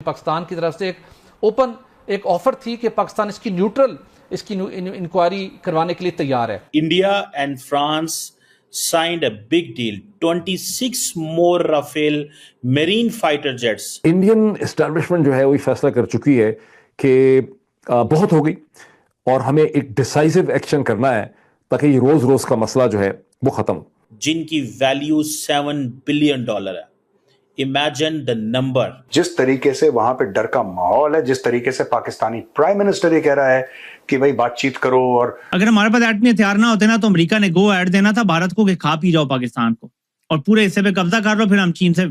पाकिस्तान की तरफ से एक ओपन एक ऑफर थी कि पाकिस्तान इसकी न्यूट्रल इसकी इंक्वायरी करवाने के लिए तैयार है। India and France signed a big deal, 26 more Rafale marine fighter jets. Indian establishment जो है वो फैसला कर चुकी है कि बहुत हो गई और हमें एक डिसाइसिव एक्शन करना है ताकि ये रोज रोज का मसला जो है वो खत्म, जिनकी वैल्यू $7 बिलियन है। Imagine the number. जिस तरीके से वहां पे डर का माहौल है, जिस तरीके से पाकिस्तानी प्राइम मिनिस्टर ये कह रहा है कि भाई बातचीत करो, और अगर हमारे पास एटमी हथियार ना होते ना तो अमेरिका ने गो ऐड देना था भारत को कि खा पी जाओ पाकिस्तान को और पूरे हिस्से पे कब्जा कर लो, फिर हम चीन से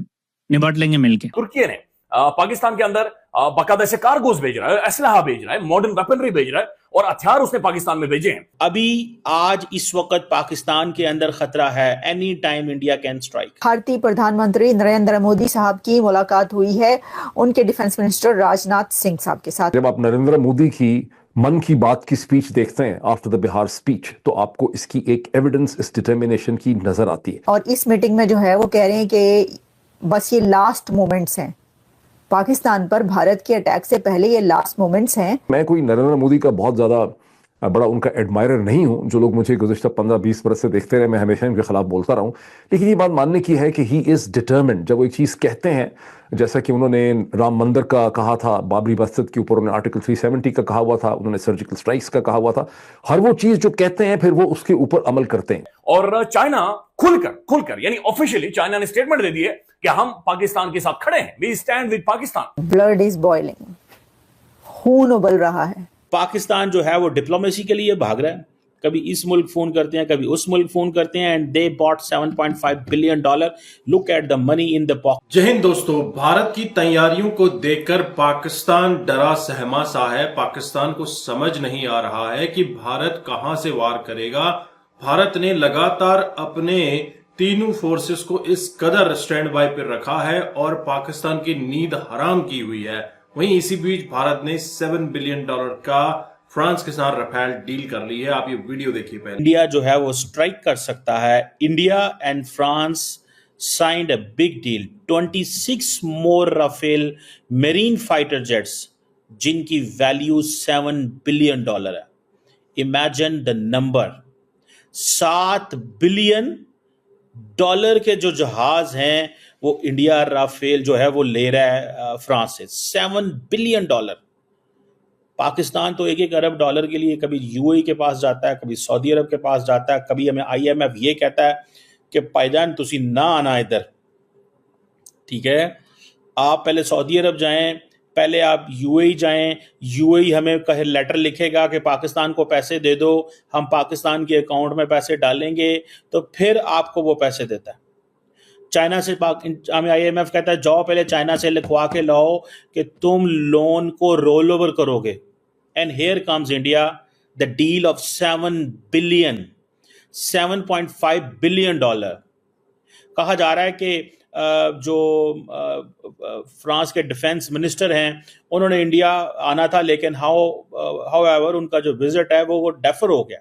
निपट लेंगे मिलके। तुर्की ने पाकिस्तान के अंदर बाकायदा से कार्गोस भेज रहा है, असलहा भेज रहा है, मॉडर्न वेपनरी भेज रहा है और हथियार उसने पाकिस्तान में भेजे हैं। अभी आज इस वक्त पाकिस्तान के अंदर खतरा है, any time India can strike. भारतीय प्रधानमंत्री नरेंद्र मोदी साहब की मुलाकात हुई है उनके डिफेंस मिनिस्टर राजनाथ सिंह साहब के साथ। जब आप नरेंद्र मोदी की मन की बात की स्पीच देखते हैं आफ्टर द बिहार स्पीच, तो आपको इसकी एक एविडेंस, इस डिटर्मिनेशन की नजर आती है। और इस मीटिंग में जो है वो कह रहे हैं कि बस ये लास्ट मोमेंट्स हैं, पाकिस्तान पर भारत के अटैक से पहले ये लास्ट मोमेंट्स हैं। मैं कोई नरेंद्र मोदी का बहुत ज्यादा बड़ा उनका एडमायरर नहीं हूं। जो लोग मुझे गुज़िश्ता 15-20 बरस से देखते रहे, मैं हमेशा इनके खिलाफ बोलता रहा हूं, लेकिन ये बात मानने की है कि ही इज डिटर्मिन्ड। जब वो एक चीज कहते हैं, जैसा कि उन्होंने राम मंदिर का कहा था, बाबरी मस्जिद के ऊपर उन्होंने आर्टिकल 370 का कहा हुआ था, उन्होंने सर्जिकल स्ट्राइक्स का कहा हुआ था, हर वो चीज जो कहते हैं फिर वो उसके ऊपर अमल करते हैं। और चाइना खुलकर यानी ऑफिशियली चाइना ने स्टेटमेंट दे दी है कि हम पाकिस्तान के साथ खड़े हैं, we stand with Pakistan. Blood is boiling, खून उबल रहा है। पाकिस्तान जो है वो डिप्लोमेसी के लिए भाग रहा है, कभी इस मुल्क फोन करते हैं, कभी उस मुल्क फोन करते हैं, and they bought $7.5 billion. Look at the money in the pocket. जय हिंद दोस्तों, भारत की तैयारियों को देखकर पाकिस्तान डरा सहमा सा है। पाकिस्तान को समझ नहीं आ रहा है कि भारत कहां से वार करेगा। भारत ने लगातार अपने तीनों फोर्सेस को इस कदर स्टैंड बाय पर रखा है और पाकिस्तान की नींद हराम की हुई है। वहीं इसी बीच भारत ने $7 बिलियन का फ्रांस के साथ रफेल डील कर ली है। आप ये वीडियो देखिए पहले। इंडिया जो है वो स्ट्राइक कर सकता है। India and France signed a big deal, 26 more Rafale marine fighter jets, जिनकी वैल्यू $7 बिलियन है। Imagine the number. $7 बिलियन के जो जहाज हैं वो इंडिया राफेल जो है वो ले रहा है फ्रांस से। $7 बिलियन। पाकिस्तान तो एक अरब डॉलर के लिए कभी यूएई के पास जाता है, कभी सऊदी अरब के पास जाता है, कभी हमें IMF ये कहता है कि भाईजान तुसी ना आना इधर, ठीक है, आप पहले सऊदी अरब जाएं, पहले आप यूएई जाएं, यूएई हमें कहे लेटर लिखेगा कि पाकिस्तान को पैसे दे दो, हम पाकिस्तान के अकाउंट में पैसे डालेंगे, तो फिर आपको वो पैसे देता है। चाइना से हमें IMF कहता है जाओ पहले चाइना से लिखवा के लाओ कि तुम लोन को रोल ओवर करोगे। And here comes India, the deal of $7.5 billion. कहा जा रहा है कि जो फ्रांस के डिफेंस मिनिस्टर हैं उन्होंने इंडिया आना था, लेकिन हाउएवर उनका जो विजिट है वो डेफर हो गया।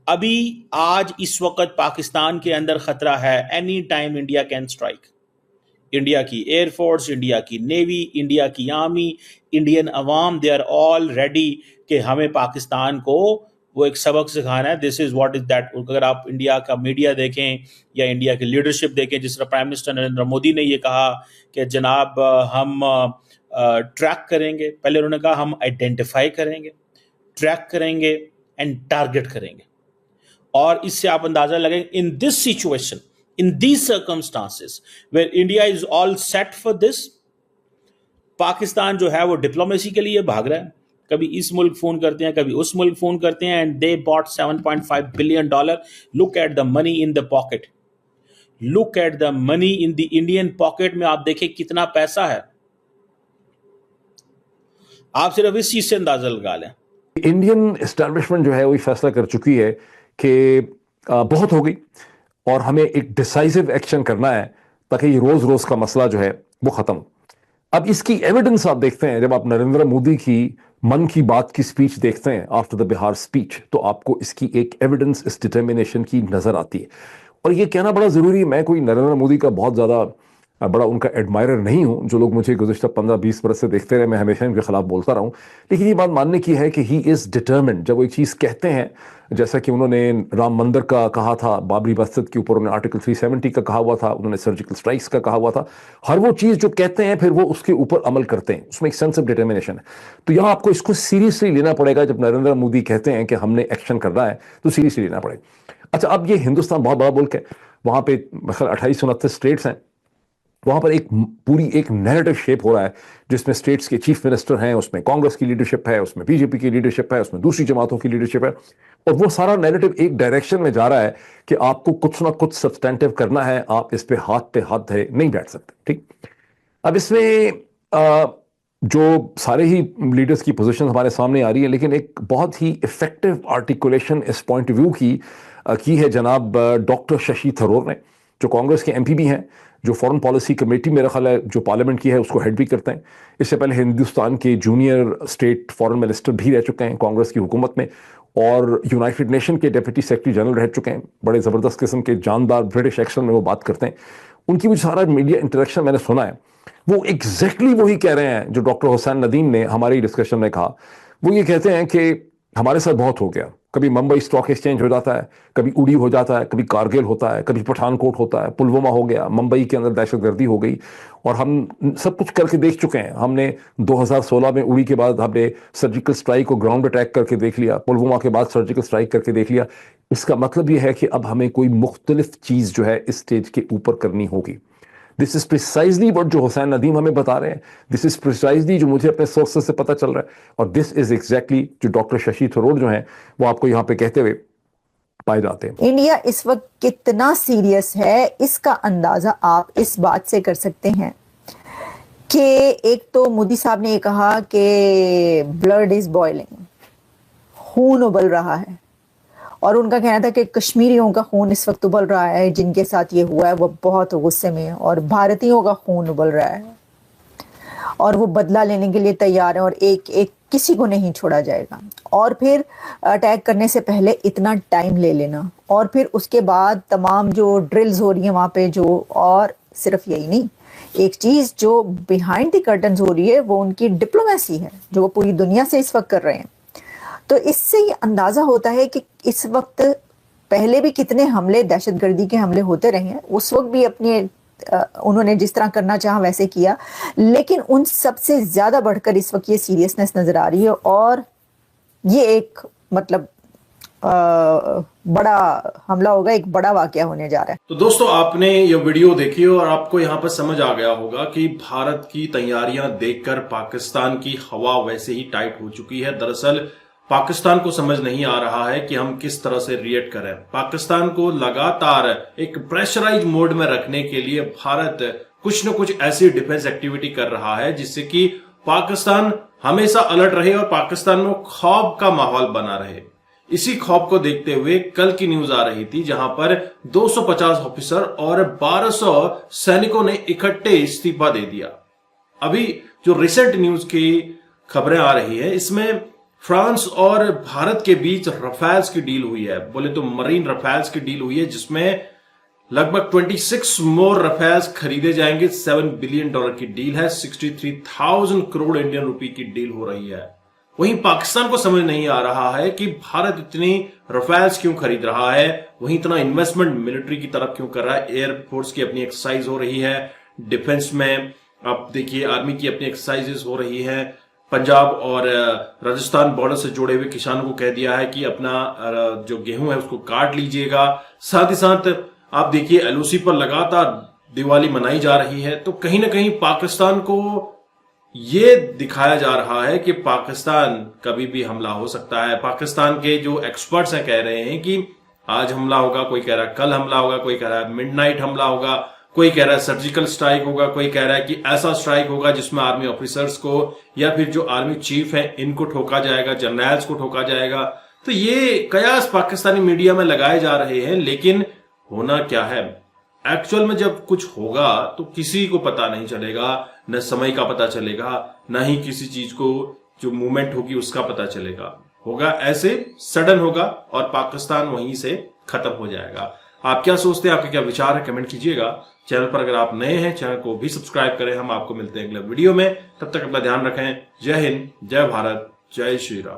अभी आज इस वक्त पाकिस्तान के अंदर खतरा है, any time India can strike. India की एयरफोर्स, इंडिया की नेवी, इंडिया की army, Indian Awam, they are all ready कि हमें पाकिस्तान को वो एक सबक सिखाना है। This is what is that. अगर आप इंडिया का मीडिया देखें या इंडिया की लीडरशिप देखें, जिस तरह प्राइम मिनिस्टर नरेंद्र मोदी ने ये कहा कि जनाब हम ट्रैक करेंगे, पहले उन्होंने कहा हम आइडेंटिफाई करेंगे, ट्रैक करेंगे एंड टारगेट करेंगे। और इससे आप अंदाजा लगेंगे in this situation, in these circumstances where India is all set for this, Pakistan जो है वो डिप्लोमेसी के लिए भाग रहा है, कभी इस मुल्क फोन करते हैं, कभी उस मुल्क फोन करते हैं, and they bought $7.5 billion. Look at the money in the pocket, look at the money in the Indian pocket में आप देखें कितना पैसा है। आप सिर्फ इस चीज से अंदाजा लगा लें। इंडियन एस्टैब्लिशमेंट जो है वो फैसला कर चुकी है कि बहुत हो गई और हमें एक डिसाइसिव एक्शन करना है ताकि ये रोज रोज का मसला जो है वो खत्म। अब इसकी एविडेंस आप देखते हैं, जब आप नरेंद्र मोदी की मन की बात की स्पीच देखते हैं आफ्टर द बिहार स्पीच, तो आपको इसकी एक एविडेंस, इस डिटर्मिनेशन की नजर आती है। और ये कहना बड़ा जरूरी है, मैं कोई नरेंद्र मोदी का बहुत ज्यादा बड़ा उनका एडमायरर नहीं हूं। जो लोग मुझे गुज़िश्ता 15-20 बरस से देखते रहे, मैं हमेशा इनके खिलाफ बोलता रहा हूं। लेकिन ये बात मानने की है कि ही इज़ डिटर्मिन्ड। जब वो एक चीज़ कहते हैं, जैसा कि उन्होंने राम मंदिर का कहा था, बाबरी मस्जिद के ऊपर उन्होंने आर्टिकल 370 का कहा हुआ था, उन्होंने सर्जिकल स्ट्राइक्स का कहा हुआ था, हर वो चीज़ जो कहते हैं फिर वो उसके ऊपर अमल करते हैं, उसमें एक सेंस ऑफ डिटर्मिनेशन है। तो यहाँ आपको इसको सीरियसली लेना पड़ेगा। जब नरेंद्र मोदी कहते हैं कि हमने एक्शन करना है तो सीरियसली लेना पड़ेगा। अच्छा, अब ये हिंदुस्तान बहुत बड़ा मुल्क है, वहाँ पे 28-29 स्टेट्स हैं, वहां पर एक पूरी एक नैरेटिव शेप हो रहा है जिसमें स्टेट्स के चीफ मिनिस्टर हैं, उसमें कांग्रेस की लीडरशिप है, उसमें बीजेपी की लीडरशिप है, उसमें दूसरी जमातों की लीडरशिप है, और वो सारा नैरेटिव एक डायरेक्शन में जा रहा है कि आपको कुछ ना कुछ सब्सटेंटिव करना है, आप इस पे हाथ धरे नहीं बैठ सकते। ठीक, अब इसमें जो सारे ही लीडर्स की पोजीशन हमारे सामने आ रही है, लेकिन एक बहुत ही इफेक्टिव आर्टिकुलेशन इस पॉइंट ऑफ व्यू की है जनाब डॉक्टर शशि थरूर ने, जो कांग्रेस के एमपी भी हैं, जो फॉरेन पॉलिसी कमेटी मेरा ख्याल है जो पार्लियामेंट की है उसको हेड भी करते हैं। इससे पहले हिंदुस्तान के जूनियर स्टेट फॉरेन मिनिस्टर भी रह चुके हैं कांग्रेस की हुकूमत में, और यूनाइटेड नेशन के डेप्यूटी सेक्रेटरी जनरल रह चुके हैं। बड़े ज़बरदस्त किस्म के जानदार ब्रिटिश एक्सेंट में वो बात करते हैं। उनकी भी सारा मीडिया इंटरेक्शन मैंने सुना है, वो एग्जैक्टली वही कह रहे हैं जो डॉक्टर हुसैन नदीम ने हमारी डिस्कशन में कहा। वो ये कहते हैं कि हमारे साथ बहुत हो गया, कभी मुंबई स्टॉक एक्सचेंज हो जाता है, कभी उड़ी हो जाता है, कभी कारगिल होता है, कभी पठानकोट होता है, पुलवामा हो गया, मुंबई के अंदर दहशतगर्दी हो गई, और हम सब कुछ करके देख चुके हैं। हमने 2016 में उड़ी के बाद हमने सर्जिकल स्ट्राइक को ग्राउंड अटैक करके देख लिया, पुलवामा के बाद सर्जिकल स्ट्राइक करके देख लिया। इसका मतलब यह है कि अब हमें कोई मुख्तलिफ चीज़ जो है इस स्टेज के ऊपर करनी होगी। दिस इज प्रिसाइजली वट जो हुसैन नदीम हमें बता रहे हैं, दिस इज प्रिसाइजली जो मुझे अपने सोर्सेज से पता चल रहा है, और दिस इज एग्जैक्टली जो डॉक्टर शशि थरूर जो हैं वो आपको यहाँ पे कहते हुए पाए जाते हैं। इंडिया इस वक्त कितना सीरियस है इसका अंदाजा आप इस बात से कर सकते हैं कि एक तो मोदी साहब ने ये कहा कि ब्लड इज बॉइलिंग, खून उबल रहा है, और उनका कहना था कि कश्मीरियों का खून इस वक्त उबल रहा है, जिनके साथ ये हुआ है वो बहुत गुस्से में है, और भारतीयों का खून उबल रहा है और वो बदला लेने के लिए तैयार है, और एक एक किसी को नहीं छोड़ा जाएगा। और फिर अटैक करने से पहले इतना टाइम ले लेना, और फिर उसके बाद तमाम जो ड्रिल्स हो रही है वहाँ पे जो, और सिर्फ यही नहीं, एक चीज़ जो बिहाइंड द कर्टन्स हो रही है वो उनकी डिप्लोमेसी है जो वो पूरी दुनिया से इस वक्त कर रहे हैं। तो इससे ये अंदाज़ा होता है कि इस वक्त पहले भी कितने हमले, दहशतगर्दी के हमले होते रहे हैं, उस वक्त भी अपने उन्होंने जिस तरह करना चाहा वैसे किया, लेकिन उन सबसे ज़्यादा बढ़कर इस वक्त ये सीरियसनेस नज़र आ रही है, और ये एक मतलब बड़ा हमला होगा, एक बड़ा वाकया होने जा रहा है। तो दोस्तों, आपने ये वीडियो देखी और आपको यहाँ पर समझ आ गया होगा कि भारत की तैयारियां देखकर पाकिस्तान की हवा वैसे ही टाइट हो चुकी है। दरअसल पाकिस्तान को समझ नहीं आ रहा है कि हम किस तरह से रिएक्ट करें। पाकिस्तान को लगातार एक प्रेशराइज मोड में रखने के लिए भारत कुछ न कुछ ऐसी डिफेंस एक्टिविटी कर रहा है जिससे कि पाकिस्तान हमेशा अलर्ट रहे और पाकिस्तान में खौफ का माहौल बना रहे। इसी खौफ को देखते हुए कल की न्यूज आ रही थी जहां पर 250 ऑफिसर और 1200 सैनिकों ने इकट्ठे इस्तीफा दे दिया। अभी जो रिसेंट न्यूज की खबरें आ रही है इसमें फ्रांस और भारत के बीच रफाल्स की डील हुई है, बोले तो मरीन रफाल्स की डील हुई है, जिसमें लगभग 26 मोर रफाल्स खरीदे जाएंगे। $7 बिलियन की डील है, 63,000 करोड़ इंडियन रुपए की डील हो रही है। वहीं पाकिस्तान को समझ नहीं आ रहा है कि भारत इतनी रफाल्स क्यों खरीद रहा है, वहीं इतना इन्वेस्टमेंट मिलिट्री की तरफ क्यों कर रहा है। एयरफोर्स की अपनी एक्सरसाइज हो रही है, डिफेंस में आप देखिए आर्मी की अपनी एक्सरसाइजेस हो रही है। पंजाब और राजस्थान बॉर्डर से जुड़े हुए किसानों को कह दिया है कि अपना जो गेहूं है उसको काट लीजिएगा। साथ ही साथ आप देखिए एलओसी पर लगातार दिवाली मनाई जा रही है। तो कहीं ना कहीं पाकिस्तान को ये दिखाया जा रहा है कि पाकिस्तान कभी भी हमला हो सकता है। पाकिस्तान के जो एक्सपर्ट्स हैं कह रहे हैं कि आज हमला होगा, कोई कह रहा है कल हमला होगा, कोई कह रहा है मिडनाइट हमला होगा, कोई कह रहा है सर्जिकल स्ट्राइक होगा, कोई कह रहा है कि ऐसा स्ट्राइक होगा जिसमें आर्मी ऑफिसर्स को या फिर जो आर्मी चीफ है इनको ठोका जाएगा, जनरल्स को ठोका जाएगा। तो ये कयास पाकिस्तानी मीडिया में लगाए जा रहे हैं, लेकिन होना क्या है एक्चुअल में जब कुछ होगा तो किसी को पता नहीं चलेगा, न समय का पता चलेगा, न ही किसी चीज को जो मूवमेंट होगी उसका पता चलेगा। होगा ऐसे सडन होगा और पाकिस्तान वहीं से खत्म हो जाएगा। आप क्या सोचते हैं, आपके क्या विचार है, कमेंट कीजिएगा। चैनल पर अगर आप नए हैं, चैनल को भी सब्सक्राइब करें। हम आपको मिलते हैं अगले वीडियो में, तब तक अपना ध्यान रखें। जय हिंद, जय भारत, जय श्री राम।